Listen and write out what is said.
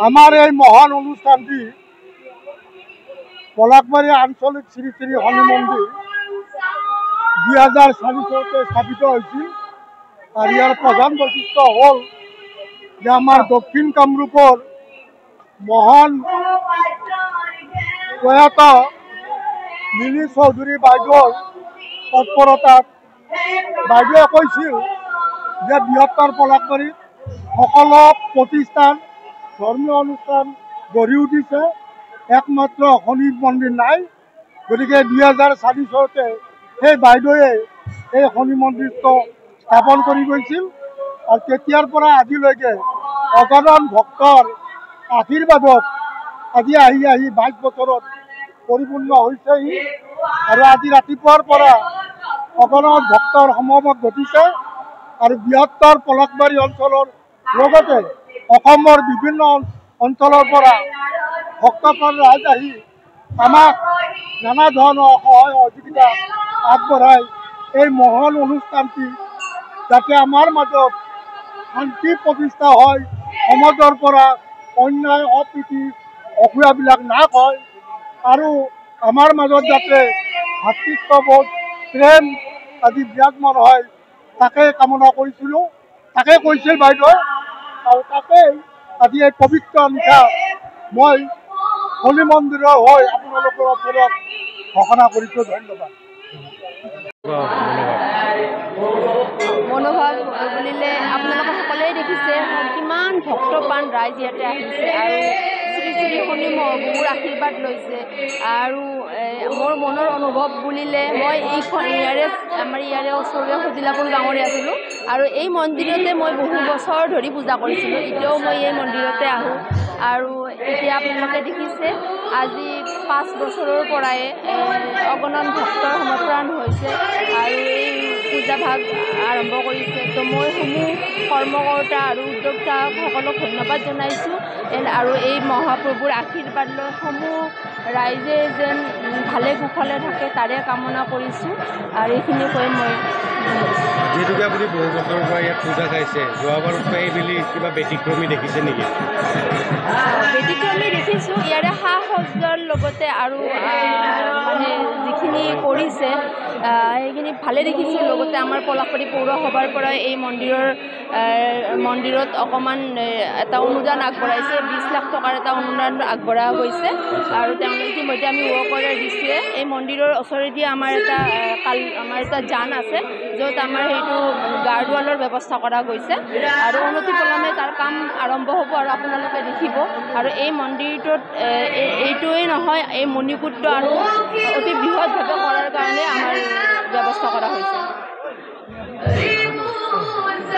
আমার এই মহান অনুষ্ঠানটি পলাশবাড়ি আঞ্চলিক শ্রী শ্রী শনি মন্দির 2004 সালে স্থাপিত হয়েছিল। আর ইয়ার প্রধান বৈশিষ্ট্য হল যে আমার দক্ষিণ কামরূপর মহান প্রয়াত মিনি চৌধুরী বাইদেউর তৎপরতাত বাইদেউয়ে কৈছিল যে বৃহত্তৰ পলাশবাড়ীত সকলো প্ৰতিষ্ঠান ধৰ্মীয় অনুষ্ঠান গড়ি উঠিছে, একমাত্ৰ শনি মন্দিৰ নাই। গতিকে 2004 চনতে সেই বাইদেউয়ে এই শনি মন্দিৰটো স্থাপন কৰি গৈছিল। আৰু তেতিয়াৰ পৰা আজিলৈকে অগণন ভক্তৰ আশীৰ্বাদত আজি আহি 22 বছৰত পৰিপূৰ্ণ হৈছেহি। আৰু আজি ৰাতিপুৱাৰ পৰা অগণন ভক্তৰ সমাগম ঘটিছে। আৰু বৃহত্তৰ পলাশবাড়ী অঞ্চলৰ লগতে অসমৰ বিভিন্ন অঞ্চলৰ পৰা ভক্তপ্ৰাণ ৰাইজ আহি আমাক নানা ধৰণৰ সহায় সহযোগিতা আগবঢ়াই এই মহান অনুষ্ঠানটি যাতে আমাৰ মাজত শান্তি প্ৰতিষ্ঠা হয়, সমাজৰ পৰা অন্যায় অপ্ৰীতি অসূয়াবিলাক নাশ হয় আৰু আমাৰ মাজত যাতে ভাতৃত্ববোধ প্ৰেম আদি বিৰাজমান হয়, তাকে কামনা কৰিছিলোঁ। তাকে কৈছিল বাইদেউ। আৰু তাকেই আজি এই পবিত্ৰ নিশা মই শনি মন্দিৰৰ হৈ আপোনালোকৰ ওচৰত ঘোষণা কৰিছোঁ। ধন্যবাদ। মনোভাৱ বুলিলে আপোনালোকে সকলোৱে দেখিছে কিমান ভক্তপ্ৰাণ ৰাইজ ইয়াতে আহিছে আৰু শ্ৰী শ্ৰী শনি মহাপ্ৰভুৰ আশীৰ্বাদ লৈছে। আৰু মোৰ মনৰ অনুভৱ বুলিলে মই আমাৰ ইয়াৰে ওচৰৰে সজিলাপুৰ গাঁৱৰে আছিলোঁ আৰু এই মন্দিৰতে মই বহু বছৰ ধৰি পূজা কৰিছিলোঁ। এতিয়াও মই এই মন্দিৰতে আহোঁ আৰু এতিয়া আপোনালোকে দেখিছে আজি 5 বছৰৰ পৰাই অগণন ভক্তৰ সমৰ্পণ হৈছে আৰু এই পূজা ভাগ আৰম্ভ কৰিছে। তো মই সমূহ কৰ্মকৰ্তা আৰু উদ্যোক্তাসকলক ধন্যবাদ জনাইছোঁ আৰু এই মহাপ্ৰভুৰ আশীৰ্বাদ লৈ সমূহ ৰাইজে যেন ভালে কুশলে থাকে তাৰে কামনা কৰিছোঁ আৰু এইখিনি কৈ মই যিহেতুকে আপুনি বহু বছৰৰ পৰা ইয়াত পূজা চাইছে, যোৱাবাৰত এইবেলি কিবা ব্যতিক্ৰমী দেখিছে নেকি? ব্যতিক্ৰমী দেখিছোঁ। ইয়াৰে সা সজ্জাৰ লগতে আৰু মানে যিখিনি কৰিছে সেইখিনি ভালে দেখিছোঁ। লগতে আমাৰ পলাশবাড়ী পৌৰসভাৰ পৰা এই মন্দিৰত অকণমান এটা অনুদান আগবঢ়াইছে, 20 লাখ টকাৰ এটা অনুদান আগবঢ়োৱা গৈছে আৰু তেওঁলোকে ইতিমধ্যে আমি ৱৰ্ক অৰ্ডাৰ দিছোঁৱে। এই মন্দিৰৰ ওচৰেদি আমাৰ এটা জান আছে য'ত আমাৰ সেইটো গাৰ্ডৱালৰ ব্যৱস্থা কৰা গৈছে আৰু অনতিপলমে তাৰ কাম আৰম্ভ হ'ব আৰু আপোনালোকে দেখিব। আৰু এই মন্দিৰটোত এইটোৱেই নহয়, এই মণিকূটটো আৰু অতি বৃহৎভাৱে কৰাৰ কাৰণে আমাৰ ব্যৱস্থা কৰা হৈছে।